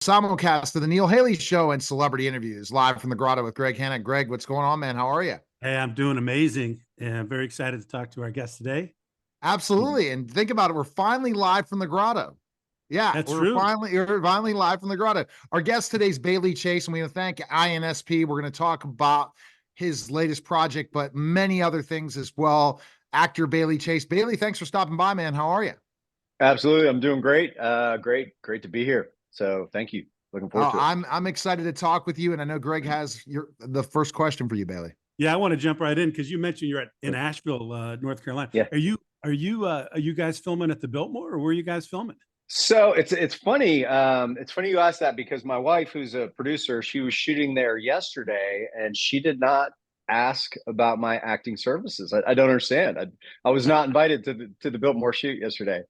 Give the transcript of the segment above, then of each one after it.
Simulcast of the Neil Haley Show and celebrity interviews live from the Grotto with Hanna. Greg, what's going on, man? How are you? Hey, I'm doing amazing, and I'm very excited to talk to our guest today. Absolutely. And think about it. We're finally live from the Grotto. Yeah, That's we're true. finally live from the Grotto. Our guest today is Bailey Chase, and we want to thank INSP. We're going to talk about his latest project, but many other things as well. Actor Bailey Chase. Bailey, thanks for stopping by, man. How are you? Absolutely. I'm doing great. Great to be here. So thank you. Looking forward Oh, to it. I'm excited to talk with you, and I know Greg has the first question for you, Bailey. Yeah, I want to jump right in because you mentioned you're in Asheville, North Carolina. Yeah. Are you guys filming at the Biltmore, or where are you guys filming? So it's funny. It's funny you asked that because my wife, who's a producer, she was shooting there yesterday, and she did not ask about my acting services. I don't understand. I was not invited to the Biltmore shoot yesterday.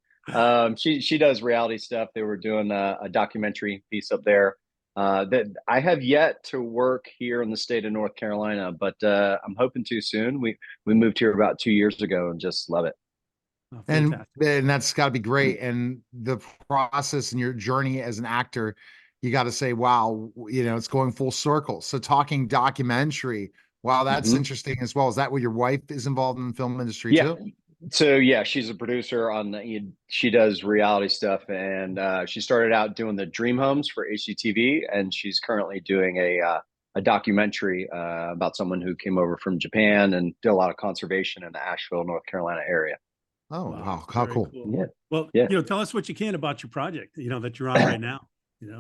She does reality stuff. They were doing a documentary piece up there. That I have yet to work here in the state of North Carolina, but I'm hoping to soon. We moved here about 2 years ago and just love it. Oh, and fantastic. and that's got to be great. And the process and your journey as an actor, you got to say, wow, it's going full circle. So talking documentary, wow, that's Mhm. interesting as well. Is that what your wife is involved in the film industry Yeah. too? So yeah, she's a producer she does reality stuff, and she started out doing the dream homes for HGTV, and she's currently doing a documentary about someone who came over from Japan and did a lot of conservation in the Asheville, North Carolina area. Oh, Wow, wow, how very cool. cool. Yeah. Well, Yeah. tell us what you can about your project, that you're on right now.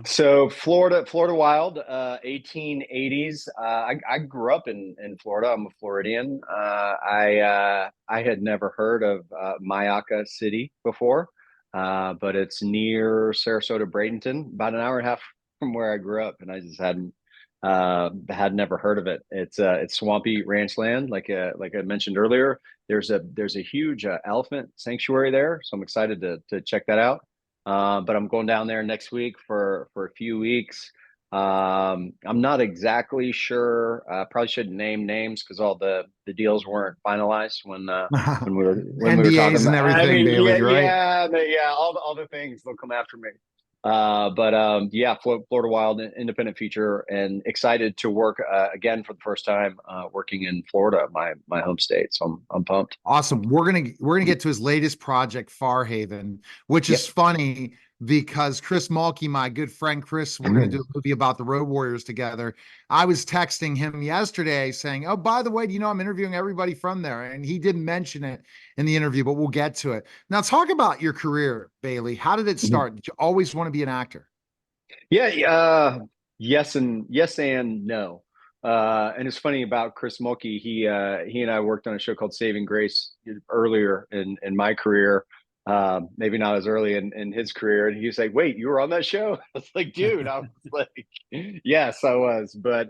So Florida Wild, 1880s. I grew up in Florida. I'm a Floridian. I had never heard of Mayaca City before, but it's near Sarasota, Bradenton, about an hour and a half from where I grew up, and I just had never heard of it. It's swampy ranch land, like I mentioned earlier. There's a huge elephant sanctuary there, so I'm excited to check that out. But I'm going down there next week for a few weeks. I'm not exactly sure. Probably shouldn't name names because all the deals weren't finalized when we were talking NDAs and about. I everything, mean, yeah, Bailey, right? yeah, all the things they'll come after me. But yeah, Florida Wild independent feature, and excited to work again for the first time working in Florida, my home state. So I'm pumped. Awesome. We're gonna get to his latest project, Farhaven, which is Yep. funny because Chris Mulkey, my good friend Chris, we're gonna do a movie about the Road Warriors together. I was texting him yesterday saying, "Oh, by the way, do you know I'm interviewing everybody from there?" And he didn't mention it in the interview, but we'll get to it. Now, talk about your career, Bailey. How did it start? Did you always want to be an actor? Yeah, yes and no. And it's funny about Chris Mulkey. He and I worked on a show called Saving Grace earlier in my career. Maybe not as early in his career. And he was like, "Wait, you were on that show?" I was like, "Dude," I was like, "Yes, I was." But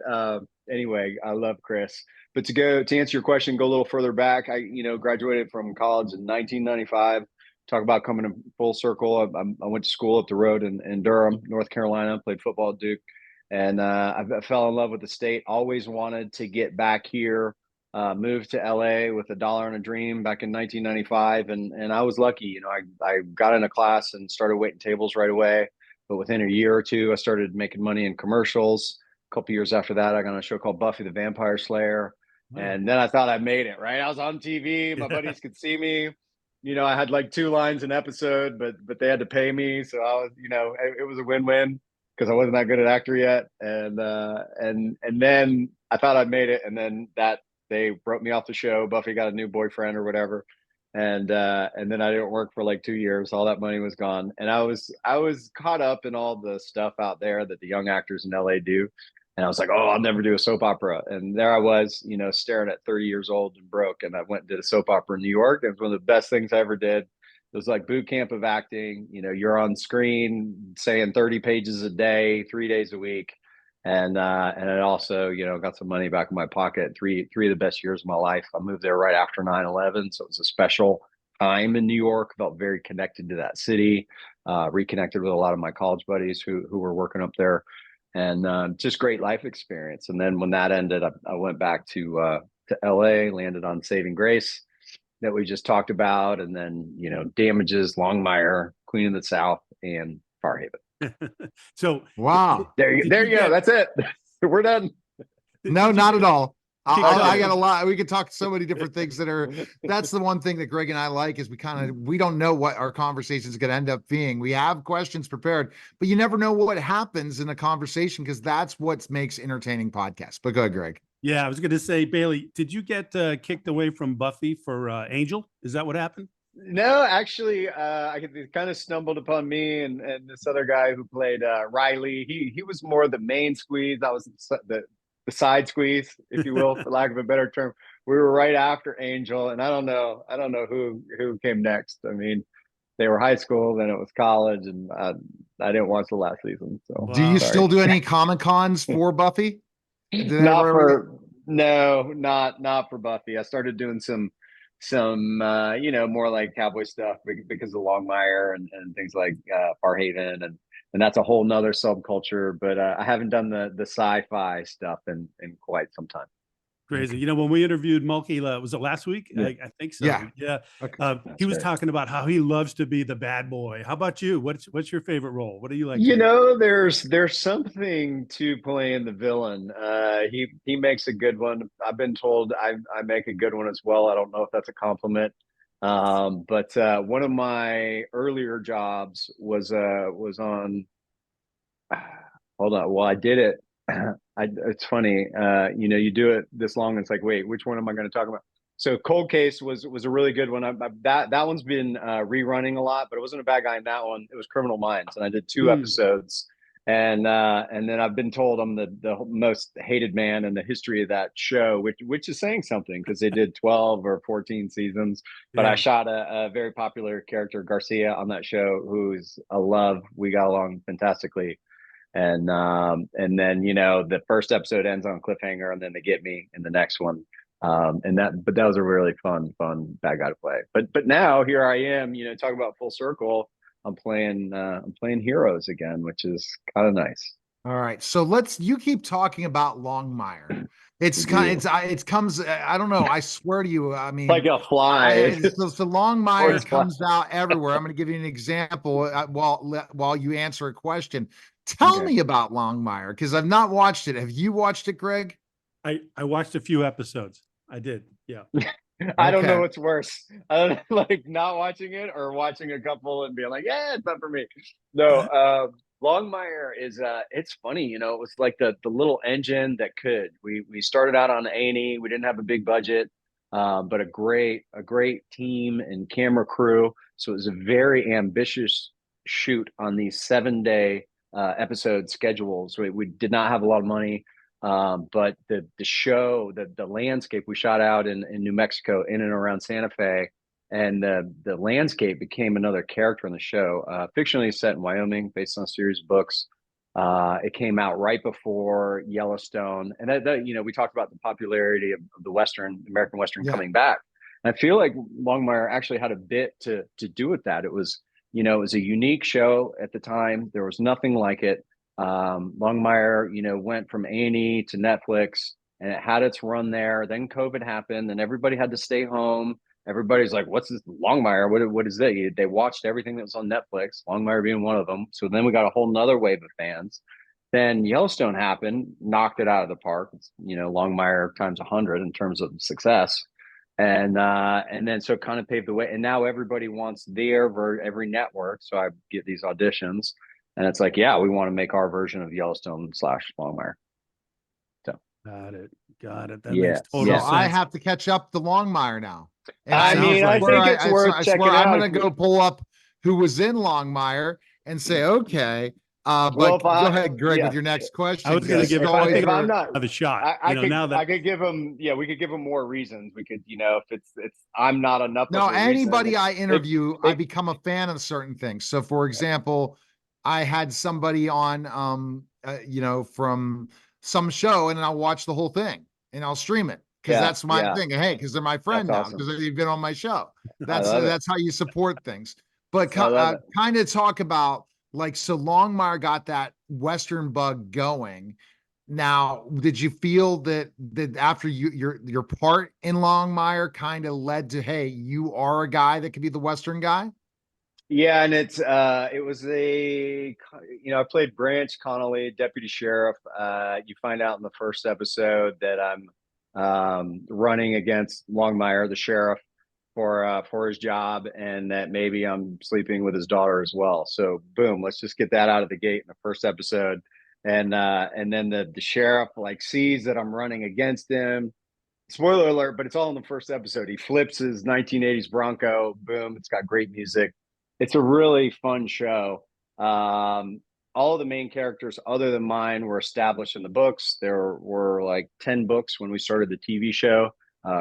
anyway, I love Chris. But to answer your question, go a little further back. I graduated from college in 1995. Talk about coming in full circle. I went to school up the road in Durham, North Carolina, played football at Duke, and I fell in love with the state. Always wanted to get back here. Moved to LA with $1 and a dream back in 1995, and I was lucky. I got in a class and started waiting tables right away. But within a year or two, I started making money in commercials. A couple years after that, I got on a show called Buffy the Vampire Slayer. Wow. And then I thought I made it, right? I was on TV. My buddies could see me. I had like two lines an episode, but they had to pay me, so I was, it was a win-win because I wasn't that good at actor yet, and then I thought I'd made it, and then that they wrote me off the show. Buffy got a new boyfriend or whatever, and then I didn't work for like 2 years. All that money was gone, and I was caught up in all the stuff out there that the young actors in LA do. And I was like, oh, I'll never do a soap opera. And there I was, staring at 30 years old and broke. And I went and did a soap opera in New York. It was one of the best things I ever did. It was like boot camp of acting. You're on screen saying 30 pages a day, 3 days a week. And it also, got some money back in my pocket. Three of the best years of my life. I moved there right after 9/11. So it was a special time in New York. Felt very connected to that city. Reconnected with a lot of my college buddies who were working up there, and just great life experience. And then when that ended, I went back to LA, landed on Saving Grace that we just talked about, and then Damages, Longmire, Queen of the South, and Farhaven. So Wow. There you did there you you go. get That's it. We're done. No, did you not get at all. kicked I out got a of- lot. We could talk so many different things that are. That's the one thing that Greg and I like is we don't know what our conversation is going to end up being. We have questions prepared, but you never know what happens in a conversation because that's what makes entertaining podcasts. But go ahead, Greg. Yeah, I was going to say, Bailey, did you get kicked away from Buffy for Angel? Is that what happened? No, actually, it kind of stumbled upon me and this other guy who played Riley. He was more the main squeeze. I was the side squeeze, if you will, for lack of a better term. We were right after Angel, and I don't know who came next. I mean, they were high school, then it was college, and I didn't watch the last season. So Do you Wow. sorry. still do any Comic Cons for Buffy? Did they Not ever- for no, not for Buffy. I started doing some more like cowboy stuff because of Longmire and things like Farhaven and that's a whole nother subculture. But I haven't done the sci-fi stuff in quite some time. Crazy. You know, when we interviewed Mulkey, was it last week? Yeah. I think so. Yeah. Yeah. Okay. He was great. talking about how he loves to be the bad boy. How about you? What's your favorite role? What do you like? You know, there's something to playing the villain. He makes a good one. I've been told I make a good one as well. I don't know if that's a compliment. But one of my earlier jobs was on. Hold on. Well, I did it. It's funny. You do it this long. And it's like, wait, which one am I going to talk about? So Cold Case was a really good one. That one's been rerunning a lot, but it wasn't a bad guy in that one. It was Criminal Minds, and I did 2 episodes. And then I've been told I'm the most hated man in the history of that show, which is saying something because they did 12 or 14 seasons. But I shot a very popular character, Garcia, on that show, who's a love. We got along fantastically. And then the first episode ends on a cliffhanger, and then they get me in the next one. But that was a really fun bad guy to play. But now here I am, talking about full circle. I'm playing heroes again, which is kind of nice. All right. So you keep talking about Longmire. It comes, I don't know. I swear to you. I mean, Like a fly. So Longmire comes out everywhere. I'm going to give you an example while you answer a question. Tell me about Longmire because I've not watched it. Have you watched it, Greg? I watched a few episodes. I did. Yeah. I don't know what's worse. I don't like not watching it or watching a couple and being like, yeah, it's not for me. No, Longmire is it's funny, it was like the little engine that could. We started out on A&E. We didn't have a big budget, but a great team and camera crew. So it was a very ambitious shoot on these 7-day episode schedules. We did not have a lot of money. But the show, the landscape, we shot out in New Mexico, in and around Santa Fe, and the landscape became another character in the show. Fictionally set in Wyoming, based on a series of books. It came out right before Yellowstone, and we talked about the popularity of the American Western coming back. And I feel like Longmire actually had a bit to do with that. It was a unique show at the time. There was nothing like it. Longmire, went from A&E to Netflix, and it had its run there. Then COVID happened, and everybody had to stay home. Everybody's like, "What's this Longmire? What is it?" They watched everything that was on Netflix, Longmire being one of them. So then we got a whole nother wave of fans. Then Yellowstone happened, knocked it out of the park. It's, Longmire times 100 in terms of success. And then so kind of paved the way. And now everybody wants every network. So I get these auditions. And it's like, yeah, we want to make our version of Yellowstone / Longmire. So Got it. That Yeah. makes total So sense. I have to catch up to Longmire now. I mean, I think it's worth checking out. I'm going to go pull up who was in Longmire and say, okay. But go ahead, Greg, with your next question. I was going to give if I'm not another shot. I could give him. Yeah, we could give him more reasons. We could, if it's I'm not enough. No, of a anybody reason. I interview, I become a fan of certain things. So, for example, I had somebody on, from some show, and I'll watch the whole thing and I'll stream it because that's my thing. Hey, because they're my friend now because they've been on my show. That's how you support things. But kind of talk about so Longmire got that Western bug going. Now, did you feel that after your part in Longmire kind of led to, hey, you are a guy that could be the Western guy? Yeah, and it was I played Branch Connolly, deputy sheriff. You find out in the first episode that I'm running against Longmire, the sheriff, for his job, and that maybe I'm sleeping with his daughter as well. So boom, let's just get that out of the gate in the first episode. And then the sheriff like sees that I'm running against him. Spoiler alert, but it's all in the first episode. He flips his 1980s Bronco. Boom, it's got great music. It's a really fun show. All of the main characters, other than mine, were established in the books. There were like 10 books when we started the TV show.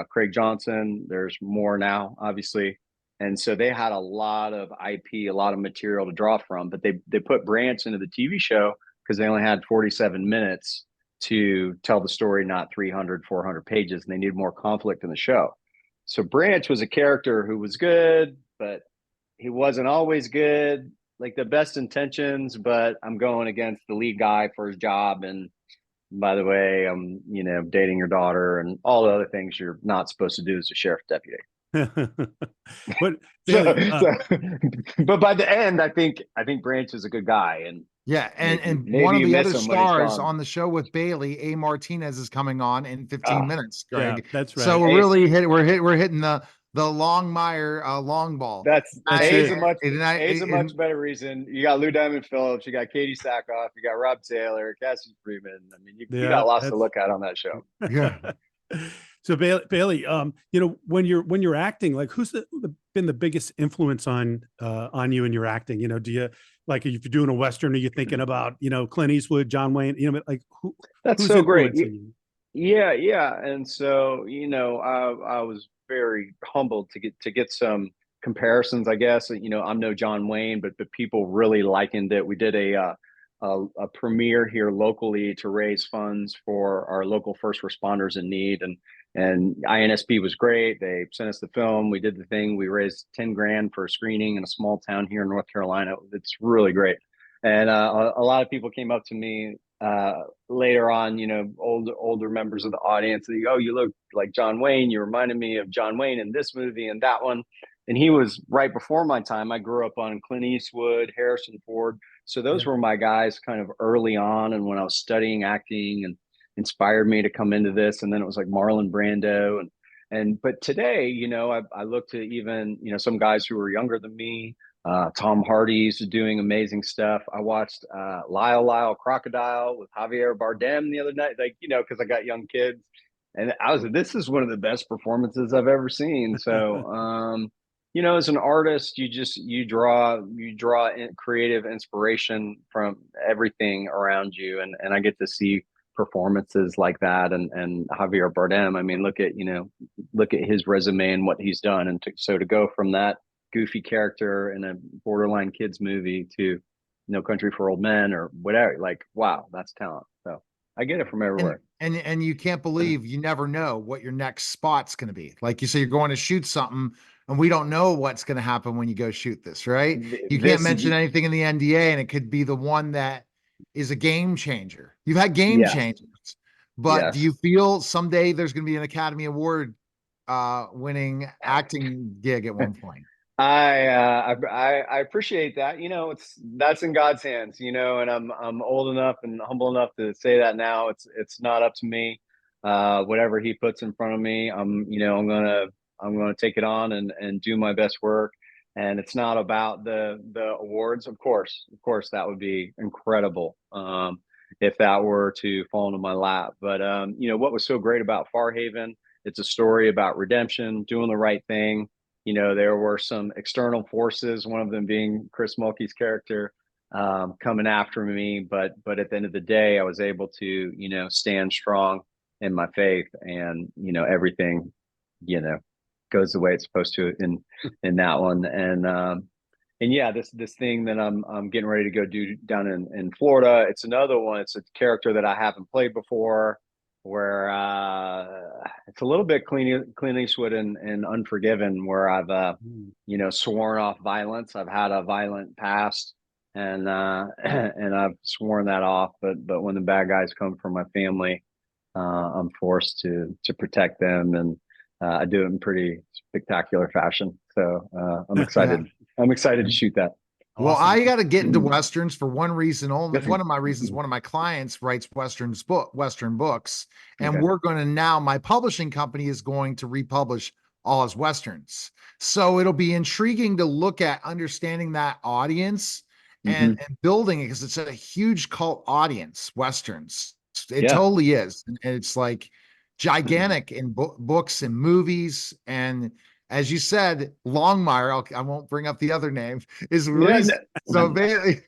Craig Johnson, there's more now, obviously. And so they had a lot of IP, a lot of material to draw from, but they put Branch into the TV show because they only had 47 minutes to tell the story, not 300, 400 pages, and they needed more conflict in the show. So Branch was a character who was good, but he wasn't always good, like the best intentions, but I'm going against the lead guy for his job. And by the way, I'm, dating your daughter and all the other things you're not supposed to do as a sheriff deputy. But Bailey, but by the end, I think Branch is a good guy, and yeah, and maybe one of you the miss other him when he's stars gone. on the show with Bailey, A. Martinez, is coming on in 15 minutes, yeah, Greg. that's right. So we're hitting the Longmire long ball. That's it. A's a much better reason. You got Lou Diamond Phillips, you got Katie Sackhoff, you got Rob Taylor, Cassie Freeman. I mean, you got lots to look at on that show. Yeah. So Bailey, when you're acting, like who's been the biggest influence on you in your acting? Do you, like, if you're doing a Western, are you thinking about, Clint Eastwood, John Wayne, like That's who's so great. you? Yeah. And so, I was very humbled to get some comparisons, I guess. I'm no John Wayne, but people really likened it. We did a premiere here locally to raise funds for our local first responders in need, and INSP was great. They sent us the film. We did the thing. We raised 10 grand for a screening in a small town here in North Carolina. It's really great. And a lot of people came up to me later on, older members of the audience. They go, "Oh, you look like John Wayne. You reminded me of John Wayne in this movie and that one." And he was right before my time. I grew up on Clint Eastwood, Harrison Ford. So those were my guys kind of early on. And when I was studying acting, and inspired me to come into this. And then it was like Marlon Brando. But today, I look to even, some guys who were younger than me. Tom Hardy's doing amazing stuff. I watched Lyle Crocodile with Javier Bardem the other night, because I got young kids. And this is one of the best performances I've ever seen. So, as an artist, you draw creative inspiration from everything around you. And I get to see performances like that. And Javier Bardem, I mean, look at his resume and what he's done. And so to go from that goofy character in a borderline kids movie to No Country for Old Men or whatever, like, wow, that's talent. So I get it from everywhere. And you can't believe, you never know what your next spot's going to be. Like you say, you're going to shoot something, and we don't know what's going to happen when you go shoot this, right? You can't mention anything in the NDA, and it could be the one that is a game changer. You've had game changers, but do you feel someday there's going to be an Academy Award winning acting gig at one point? I appreciate that. That's in God's hands, and I'm old enough and humble enough to say that now. It's not up to me. Whatever he puts in front of me, I'm gonna take it on and do my best work. And it's not about the awards. Of course, that would be incredible if that were to fall into my lap. But what was so great about Farhaven? It's a story about redemption, doing the right thing. There were some external forces, one of them being Chris Mulkey's character, coming after me. But at the end of the day, I was able to, stand strong in my faith, and, everything, goes the way it's supposed to in that one. And yeah, this thing that I'm getting ready to go do down in Florida, it's another one. It's a character that I haven't played before, where it's a little bit Clint Eastwood and Unforgiven, where I've sworn off violence. I've had a violent past, and I've sworn that off. But when the bad guys come for my family, I'm forced to protect them, and I do it in pretty spectacular fashion. So I'm excited. I'm excited to shoot that. Well, Awesome. I got to get into Westerns for one reason only. Good. One of my reasons, one of my clients writes Western books, and Okay. we're going to now, my publishing company is going to republish all his Westerns. So it'll be intriguing to look at understanding that audience and building it, because it's a huge cult audience, Westerns. It Yeah. totally is. And it's like gigantic in books and movies. And as you said, Longmire, I won't bring up the other name, is released. So basically,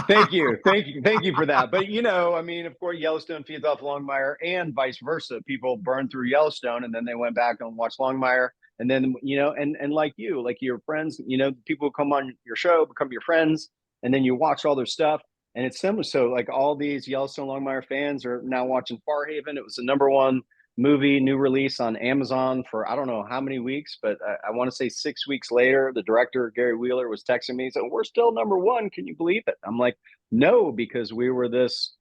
thank you for that. But I mean, of course, Yellowstone feeds off Longmire, and vice versa. People burn through Yellowstone, and then they went back and watched Longmire, and then and like your friends, people who come on your show become your friends, and then you watch all their stuff, and it's similar. So like all these Yellowstone Longmire fans are now watching Farhaven. It was the #1 movie, new release on Amazon for I don't know how many weeks, but I want to say 6 weeks later, the director, Gary Wheeler, was texting me, so we're still #1. Can you believe it? I'm like, no, because we were this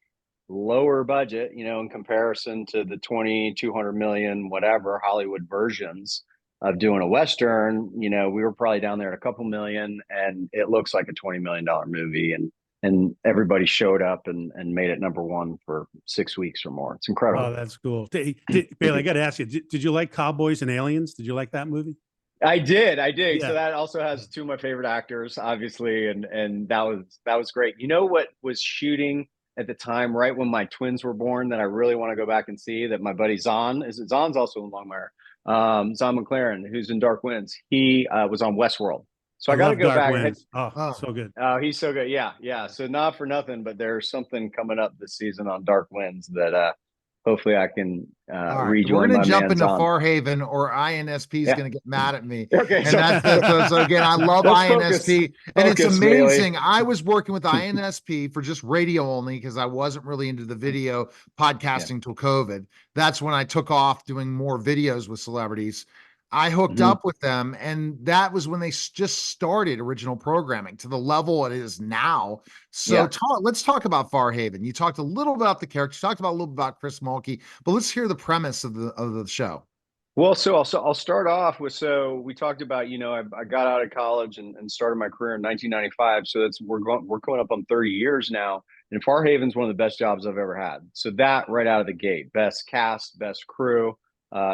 lower budget, in comparison to the 200 million, whatever, Hollywood versions of doing a Western. We were probably down there at a couple million, and it looks like a $20 million movie. And everybody showed up and made it #1 for 6 weeks or more. It's incredible. Oh, that's cool. Bailey, I got to ask you, did you like Cowboys and Aliens? Did you like that movie? I did. Yeah. So that also has two of my favorite actors, obviously, and that was great. You know what was shooting at the time, right when my twins were born, that I really want to go back and see, that my buddy Zahn's also in Longmire. Zahn McLaren, who's in Dark Winds, he was on Westworld. So I got to go back. So good. Oh, he's so good. Yeah. So not for nothing, but there's something coming up this season on Dark Winds that hopefully I can rejoin. We're going to jump into on. Farhaven, or INSP is going to get mad at me. Okay. So again, I love INSP. And it's amazing. Bailey. I was working with INSP for just radio only, because I wasn't really into the video podcasting till COVID. That's when I took off doing more videos with celebrities. I hooked up with them, and that was when they just started original programming to the level it is now. So let's talk about Farhaven. You talked a little about the character, you talked about a little bit about Chris Mulkey, but let's hear the premise of the show. Well, so I'll start off with, so we talked about, I got out of college and started my career in 1995. So we're coming up on 30 years now. And Farhaven's one of the best jobs I've ever had. So that right out of the gate, best cast, best crew.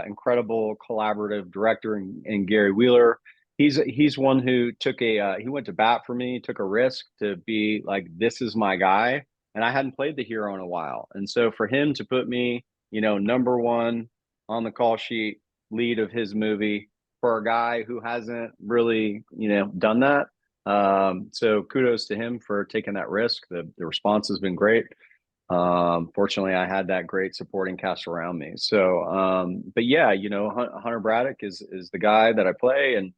Incredible collaborative director in Gary Wheeler. He's one who he went to bat for me, took a risk to be like, this is my guy. And I hadn't played the hero in a while. And so for him to put me, #1 on the call sheet, lead of his movie, for a guy who hasn't really, done that. So kudos to him for taking that risk. The response has been great. Fortunately, I had that great supporting cast around me. So, but yeah, Hunter Braddock is the guy that I play, and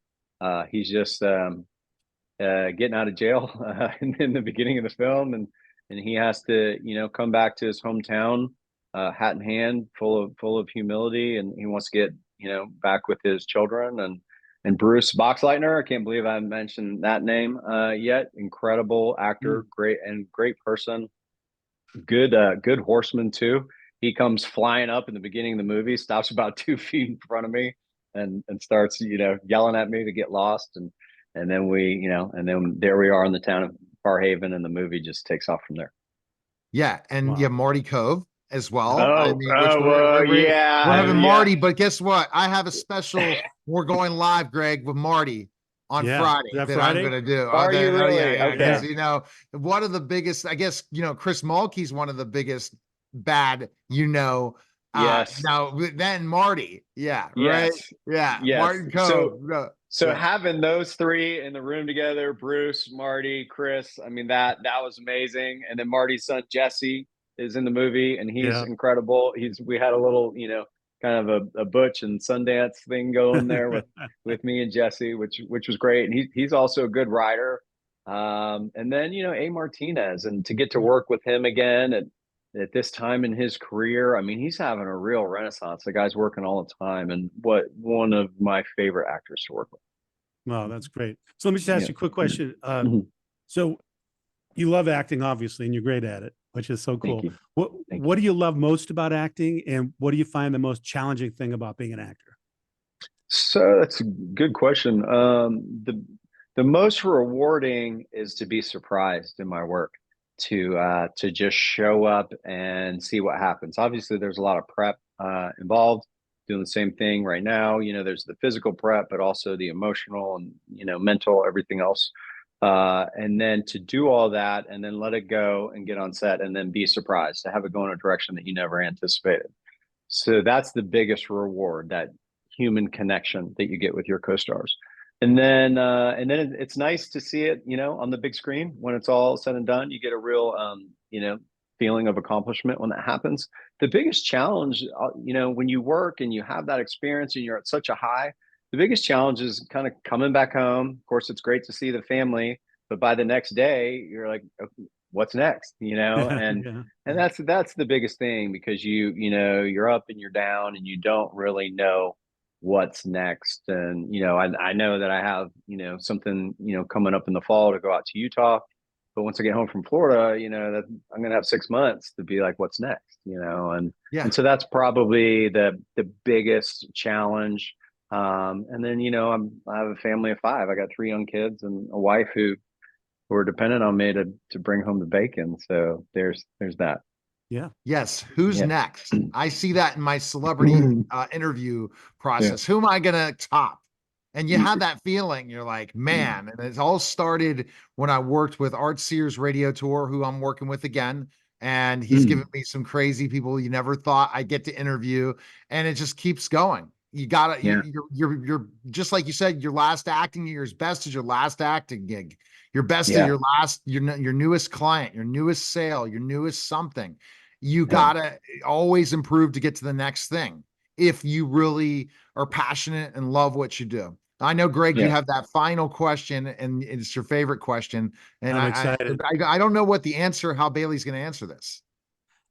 he's just getting out of jail in the beginning of the film, and he has to, come back to his hometown, hat in hand, full of humility, and he wants to get, back with his children. And Bruce Boxleitner, I can't believe I haven't mentioned that name yet. Incredible actor, great person. Good horseman too. He comes flying up in the beginning of the movie, stops about 2 feet in front of me, and starts yelling at me to get lost, and then and then there we are in the town of Farhaven, and the movie just takes off from there. Yeah, and you have Marty Cove as well. We're having Marty, but guess what? I have a special. We're going live, Greg, with Marty on Friday that Friday? I'm going to do. Are you really? Okay. One of the biggest, I guess, Chris Mulkey's one of the biggest bad, yes. Now then Marty. Yeah. Right. Yes. Yeah. Yes. Martin Cove. So having those three in the room together, Bruce, Marty, Chris, I mean, that was amazing. And then Marty's son, Jesse, is in the movie, and he's incredible. We had a little, kind of a Butch and Sundance thing going there with me and Jesse, which was great. And he's also a good writer. And then, A. Martinez, and to get to work with him again at this time in his career, I mean, he's having a real renaissance. The guy's working all the time, and one of my favorite actors to work with. Wow, that's great. So let me just ask you a quick question. So you love acting, obviously, and you're great at it, which is so cool. What do you love most about acting, and what do you find the most challenging thing about being an actor? So that's a good question. The The most rewarding is to be surprised in my work, to just show up and see what happens. Obviously, there's a lot of prep involved. Doing the same thing right now. There's the physical prep, but also the emotional and mental, everything else. And then to do all that and then let it go and get on set and then be surprised to have it go in a direction that you never anticipated. So that's the biggest reward, that human connection that you get with your co-stars. And then it's nice to see it, on the big screen when it's all said and done. You get a real, feeling of accomplishment when that happens. The biggest challenge, when you work and you have that experience and you're at such a high, the biggest challenge is kind of coming back home. Of course, it's great to see the family, but by the next day, you're like, "Okay, what's next?" And Yeah. and that's the biggest thing, because you're up and you're down and you don't really know what's next. And I know that I have something coming up in the fall to go out to Utah, but once I get home from Florida, that I'm gonna have 6 months to be like, what's next? And Yeah. so that's probably the biggest challenge. And then I have a family of 5. I got 3 young kids and a wife who are dependent on me to bring home the bacon. So there's that. Yeah. Yes. Who's Yeah. next? I see that in my celebrity interview process. Who am I going to top? And you have that feeling. You're like, man. And it all started when I worked with Art Sears Radio Tour, who I'm working with again. And he's given me some crazy people you never thought I'd get to interview. And it just keeps going. You gotta, Yeah. you're just like you said, your last acting year is best as your last acting gig. Your best Yeah. is your last, your newest client, your newest sale, your newest something. You Yeah. gotta always improve to get to the next thing if you really are passionate and love what you do. I know, Greg, you Yeah. have that final question, and it's your favorite question. And I'm excited. I don't know what the answer, how Bailey's going to answer this.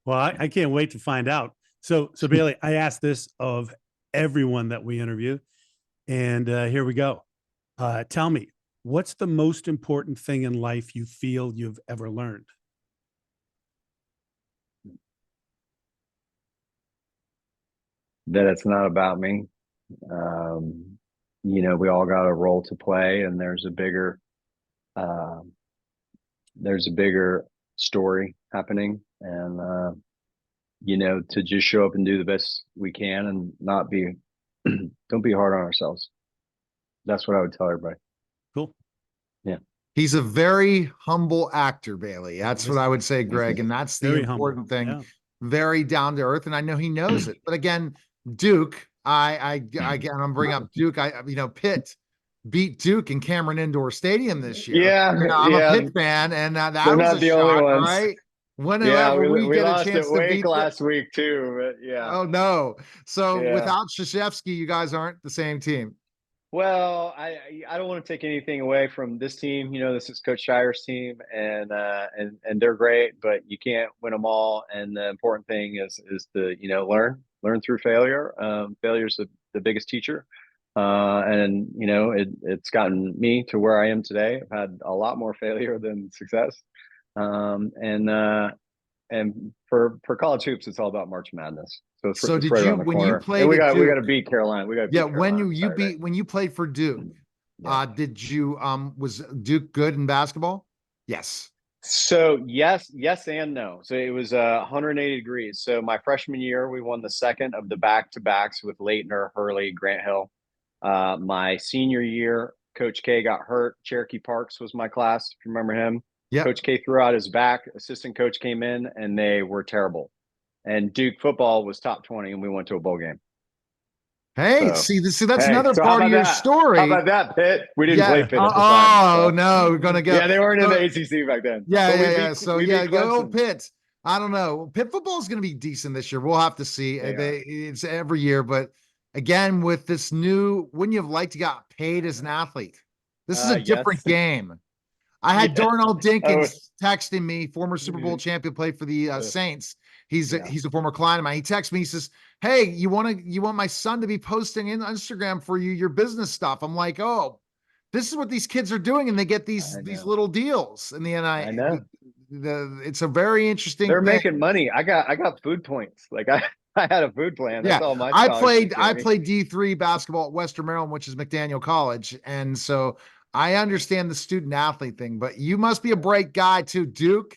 Well, I can't wait to find out. So Bailey, I asked this of everyone that we interview, and here we go. Tell me, what's the most important thing in life you feel you've ever learned? That it's not about me. We all got a role to play, and uh, there's a bigger story happening. And to just show up and do the best we can and not be don't be hard on ourselves. That's what I would tell everybody. Cool. Yeah. He's a very humble actor, Bailey. That's what I would say, Greg. And that's the Very important humble. thing. Yeah. Very down to earth. And I know he knows it. But again, Duke, I'm bringing up Duke. Pitt beat Duke in Cameron Indoor Stadium this year. Yeah. I'm a Yeah. Pitt fan, and that They're was not a the only shock, ones. right? Yeah, Whenever we we get a lost chance at to Wake beat last week too, but yeah. Oh no. So Yeah. without Krzyzewski, you guys aren't the same team. Well, I don't want to take anything away from this team. This is Coach Shire's team, and they're great, but you can't win them all. And the important thing is to learn through failure. Failure is the biggest teacher, and it's gotten me to where I am today. I've had a lot more failure than success, and for college hoops, it's all about March Madness. So So it's did right you, around the when you corner. played And we at got Duke, to beat Carolina. We got to yeah, beat Carolina when you played for Duke, Yeah. did you was Duke good in basketball? Yes. So yes and no. So it was 180 degrees. So my freshman year, we won the second of the back-to-backs with Leitner, Hurley, Grant Hill. My senior year, Coach K got hurt. Cherokee Parks was my class, if you remember him. Yeah. Coach K threw out his back. Assistant coach came in, and they were terrible. And Duke football was top 20, and we went to a bowl game. Hey, So, that's another so part of your how story. about that, Pitt? We didn't Yeah. play Pitt at the time. Oh no, we're gonna go. Yeah, they weren't in So, the ACC back then. yeah, But yeah. So we yeah, beat go Clemson. Pitt. I don't know. Pitt football is going to be decent this year. We'll have to see. It's every year, but again, with this new, wouldn't you have liked to got paid as an athlete? This is a different Yes. game. I had Darnell Oh, Dinkins texting me, former Super Bowl champion, played for the Saints. He's a former client of mine. He texts me. He says, "Hey, you want my son to be posting in Instagram for your business stuff?" I'm like, "Oh, this is what these kids are doing, and they get these little deals." And then I know. It's a very interesting They're thing. making money. I got food points. Like I had a food plan. That's all my I scholarship played gave me. D3 basketball at Western Maryland, which is McDaniel College, and so I understand the student athlete thing, but you must be a bright guy too, Duke.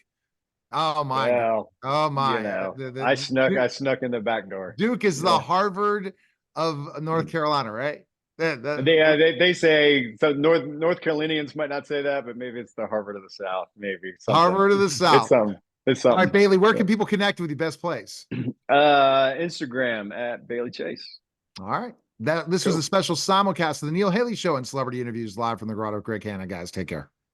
Oh my God. Well, Oh my. I snuck in the back door. Duke is the Yeah. Harvard of North Carolina, right? They say so. North Carolinians might not say that, but maybe it's the Harvard of the South. Maybe something. Harvard of the It's South. something. It's All right, something. Bailey, where can people connect with you? Best place. Instagram at Bailey Chase. All right. This was a special simulcast of the Neil Haley Show and celebrity interviews live from the Grotto. Greg Hanna, guys. Take care.